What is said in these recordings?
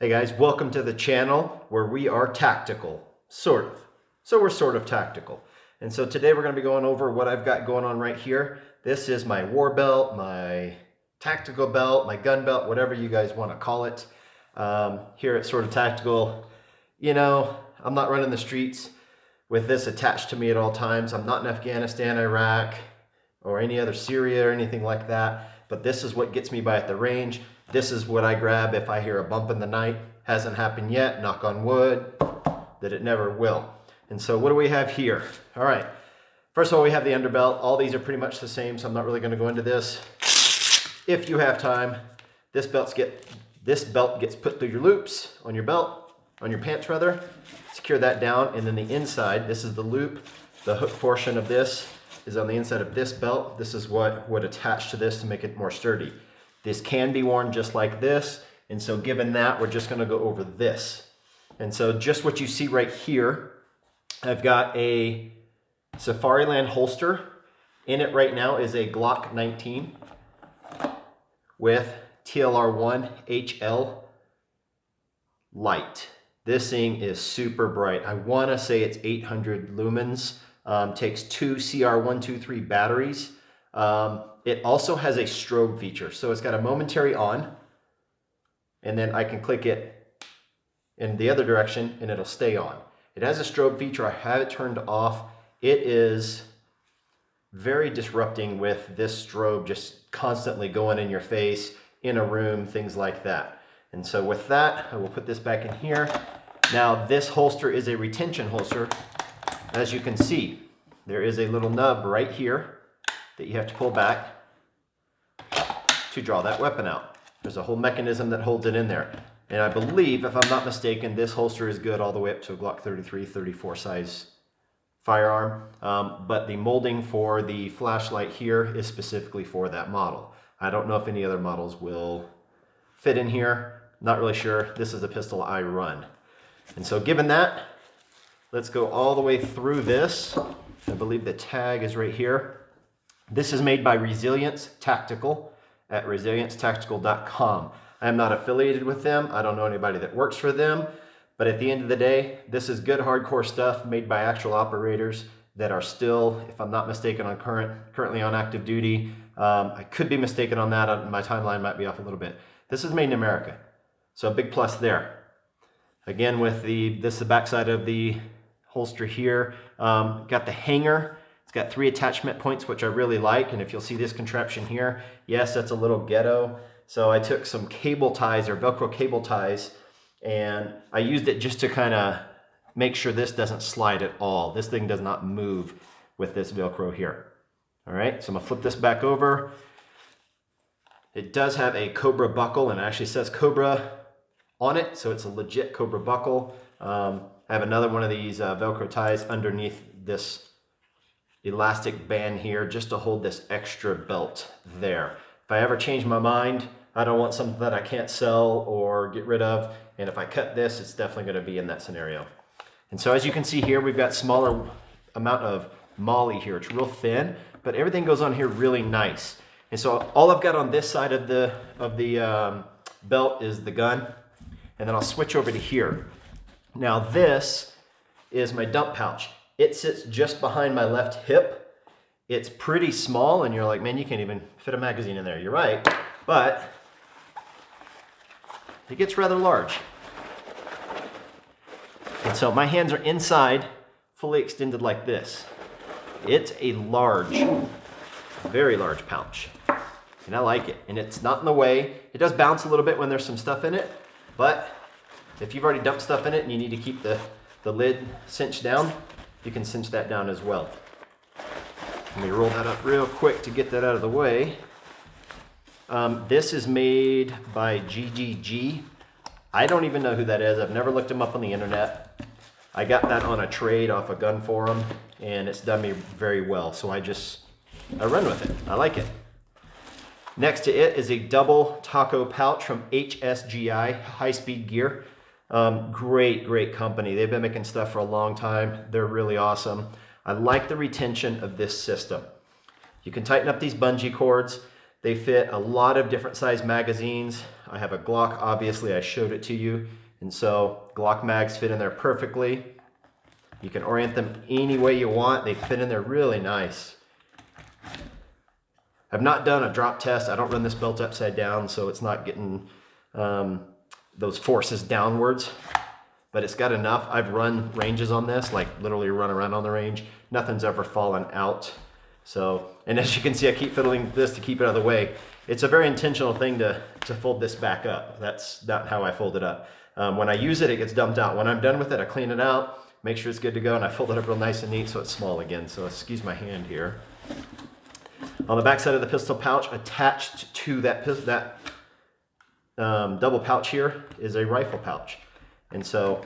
Hey guys, welcome to the channel where we are tactical, sort of. So we're sort of tactical. And so today we're going to be going over what I've got going on right here. This is my war belt, my tactical belt, my gun belt, whatever you guys want to call it. Here at Sort of Tactical, you know, I'm not running the streets with this attached to me at all times. I'm not in Afghanistan, Iraq, or any other Syria or anything like that. But this is what gets me by at the range. This is what I grab if I hear a bump in the night. Hasn't happened yet, knock on wood, that it never will. And so what do we have here? All right, first of all, we have the underbelt. All these are pretty much the same, so I'm not really gonna go into this. If you have time, this belt gets put through your loops on your belt, on your pants rather. Secure that down, and then the inside, this is the loop. The hook portion of this is on the inside of this belt. This is what would attach to this to make it more sturdy. This can be worn just like this, and so given that, we're just gonna go over this. And so just what you see right here, I've got a Safariland holster. In it right now is a Glock 19 with TLR1 HL light. This thing is super bright. I wanna say it's 800 lumens. Takes two CR123 batteries. It also has a strobe feature. So it's got a momentary on, and then I can click it in the other direction and it'll stay on. It has a strobe feature. I have it turned off. It is very disrupting with this strobe just constantly going in your face, in a room, things like that. And so with that, I will put this back in here. Now this holster is a retention holster. As you can see, there is a little nub right here that you have to pull back to draw that weapon out. There's a whole mechanism that holds it in there. And I believe, if I'm not mistaken, this holster is good all the way up to a Glock 33, 34 size firearm. But the molding for the flashlight here is specifically for that model. I don't know if any other models will fit in here. Not really sure. This is the pistol I run. And so given that, let's go all the way through this. I believe the tag is right here. This is made by Resilience Tactical at resiliencetactical.com. I am not affiliated with them. I don't know anybody that works for them. But at the end of the day, this is good hardcore stuff made by actual operators that are still, if I'm not mistaken, on currently on active duty. I could be mistaken on that. My timeline might be off a little bit. This is made in America. So a big plus there. Again, with this is the backside of the holster here. Got the hanger. It's got 3 attachment points, which I really like. And if you'll see this contraption here, yes, that's a little ghetto. So I took some cable ties or Velcro cable ties, and I used it just to kind of make sure this doesn't slide at all. This thing does not move with this Velcro here. All right, so I'm gonna flip this back over. It does have a Cobra buckle, and it actually says Cobra on it, so it's a legit Cobra buckle. I have another one of these Velcro ties underneath this elastic band here just to hold this extra belt there. If I ever change my mind, I don't want something that I can't sell or get rid of, and if I cut this, it's definitely going to be in that scenario. And so as you can see here, we've got smaller amount of MOLLE here. It's real thin, but everything goes on here really nice. And so all I've got on this side of the belt is the gun, and then I'll switch over to here. Now this is my dump pouch. It sits just behind my left hip. It's pretty small, and you're like, man, you can't even fit a magazine in there. You're right, but it gets rather large. And so my hands are inside, fully extended like this. It's a large, very large pouch, and I like it. And it's not in the way. It does bounce a little bit when there's some stuff in it, but if you've already dumped stuff in it and you need to keep the lid cinched down, you can cinch that down as well. Let me roll that up real quick to get that out of the way. This is made by GGG. I don't even know who that is. I've never looked them up on the internet. I got that on a trade off a gun forum, and it's done me very well. So I run with it. I like it. Next to it is a double taco pouch from HSGI, High Speed Gear. Great company. They've been making stuff for a long time. They're really awesome. I like the retention of this system. You can tighten up these bungee cords. They fit a lot of different size magazines. I have a Glock, obviously I showed it to you. And so Glock mags fit in there perfectly. You can orient them any way you want. They fit in there really nice. I've not done a drop test. I don't run this belt upside down, so it's not getting those forces downwards, but it's got enough. I've run ranges on this, like literally run around on the range. Nothing's ever fallen out. So, and as you can see, I keep fiddling this to keep it out of the way. It's a very intentional thing to fold this back up. That's not how I fold it up. When I use it, it gets dumped out. When I'm done with it, I clean it out, make sure it's good to go, and I fold it up real nice and neat so it's small again. So excuse my hand here. On the back side of the pistol pouch, attached to that double pouch here is a rifle pouch. And so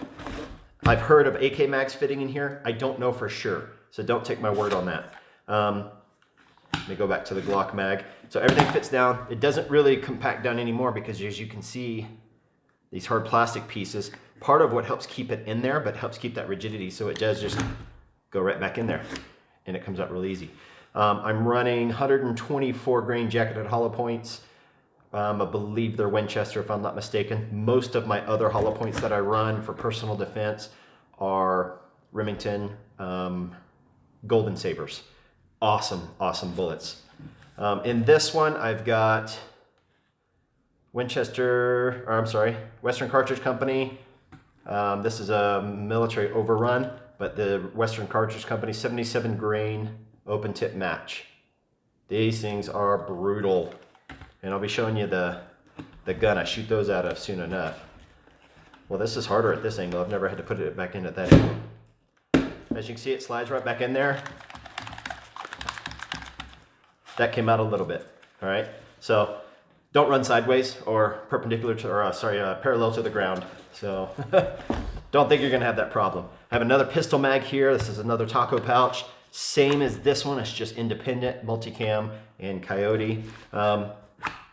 I've heard of AK mags fitting in here. I don't know for sure, so don't take my word on that. Let me go back to the Glock mag. So everything fits down. It doesn't really compact down anymore because, as you can see, these hard plastic pieces, part of what helps keep it in there, but helps keep that rigidity, so it does just go right back in there and it comes out real easy. I'm running 124 grain jacketed hollow points. I believe they're Winchester, if I'm not mistaken. Most of my other hollow points that I run for personal defense are Remington Golden Sabers. Awesome, awesome bullets. In this one, I've got Western Cartridge Company. This is a military overrun, but the Western Cartridge Company 77 grain open tip match. These things are brutal. And I'll be showing you the gun I shoot those out of soon enough. Well, this is harder at this angle. I've never had to put it back in at that angle. As you can see, it slides right back in there. That came out a little bit, all right? So don't run sideways or perpendicular to, or parallel to the ground. So don't think you're gonna have that problem. I have another pistol mag here. This is another taco pouch. Same as this one, it's just independent, multicam and coyote.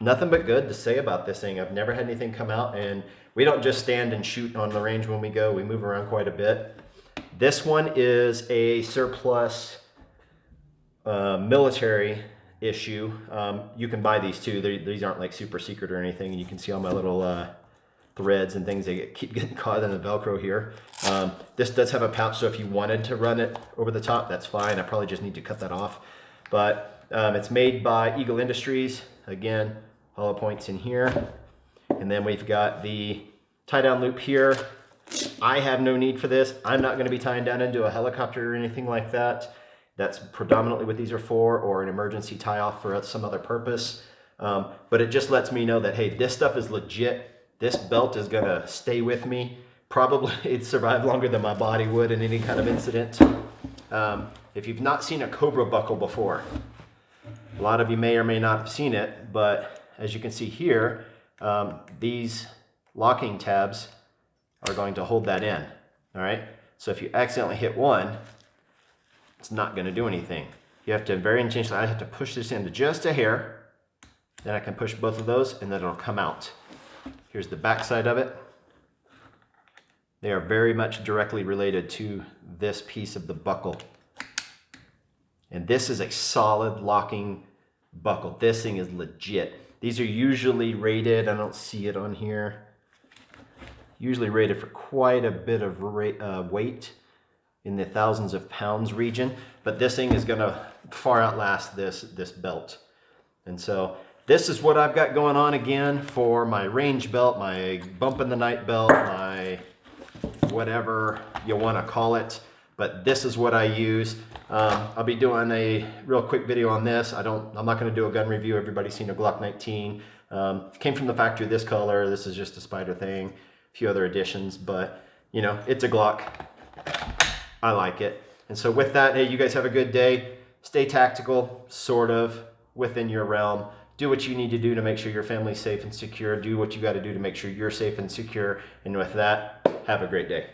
Nothing but good to say about this thing. I've never had anything come out, and we don't just stand and shoot on the range when we go. We move around quite a bit. This one is a surplus military issue. You can buy these too. These aren't like super secret or anything. And you can see all my little threads and things that keep getting caught in the Velcro here. This does have a pouch, so if you wanted to run it over the top, that's fine. I probably just need to cut that off. But it's made by Eagle Industries. Again, hollow points in here. And then we've got the tie down loop here. I have no need for this. I'm not gonna be tying down into a helicopter or anything like that. That's predominantly what these are for, or an emergency tie off for some other purpose. But it just lets me know that, hey, this stuff is legit. This belt is gonna stay with me. Probably it'd survive longer than my body would in any kind of incident. If you've not seen a Cobra buckle before, a lot of you may or may not have seen it, but as you can see here, these locking tabs are going to hold that in, all right? So if you accidentally hit one, it's not gonna do anything. You have to very intentionally, I have to push this into just a hair, then I can push both of those and then it'll come out. Here's the back side of it. They are very much directly related to this piece of the buckle. And this is a solid locking buckle. This thing is legit. These are usually rated, I don't see it on here, usually rated for quite a bit of weight in the thousands of pounds region, but this thing is gonna far outlast this belt. And so this is what I've got going on again for my range belt, my bump in the night belt, my whatever you wanna call it. But this is what I use. I'll be doing a real quick video on this. I'm not gonna do a gun review. Everybody's seen a Glock 19. Came from the factory this color. This is just a Spider thing. A few other additions, but you know, it's a Glock. I like it. And so with that, hey, you guys have a good day. Stay tactical, sort of, within your realm. Do what you need to do to make sure your family's safe and secure. Do what you gotta do to make sure you're safe and secure. And with that, have a great day.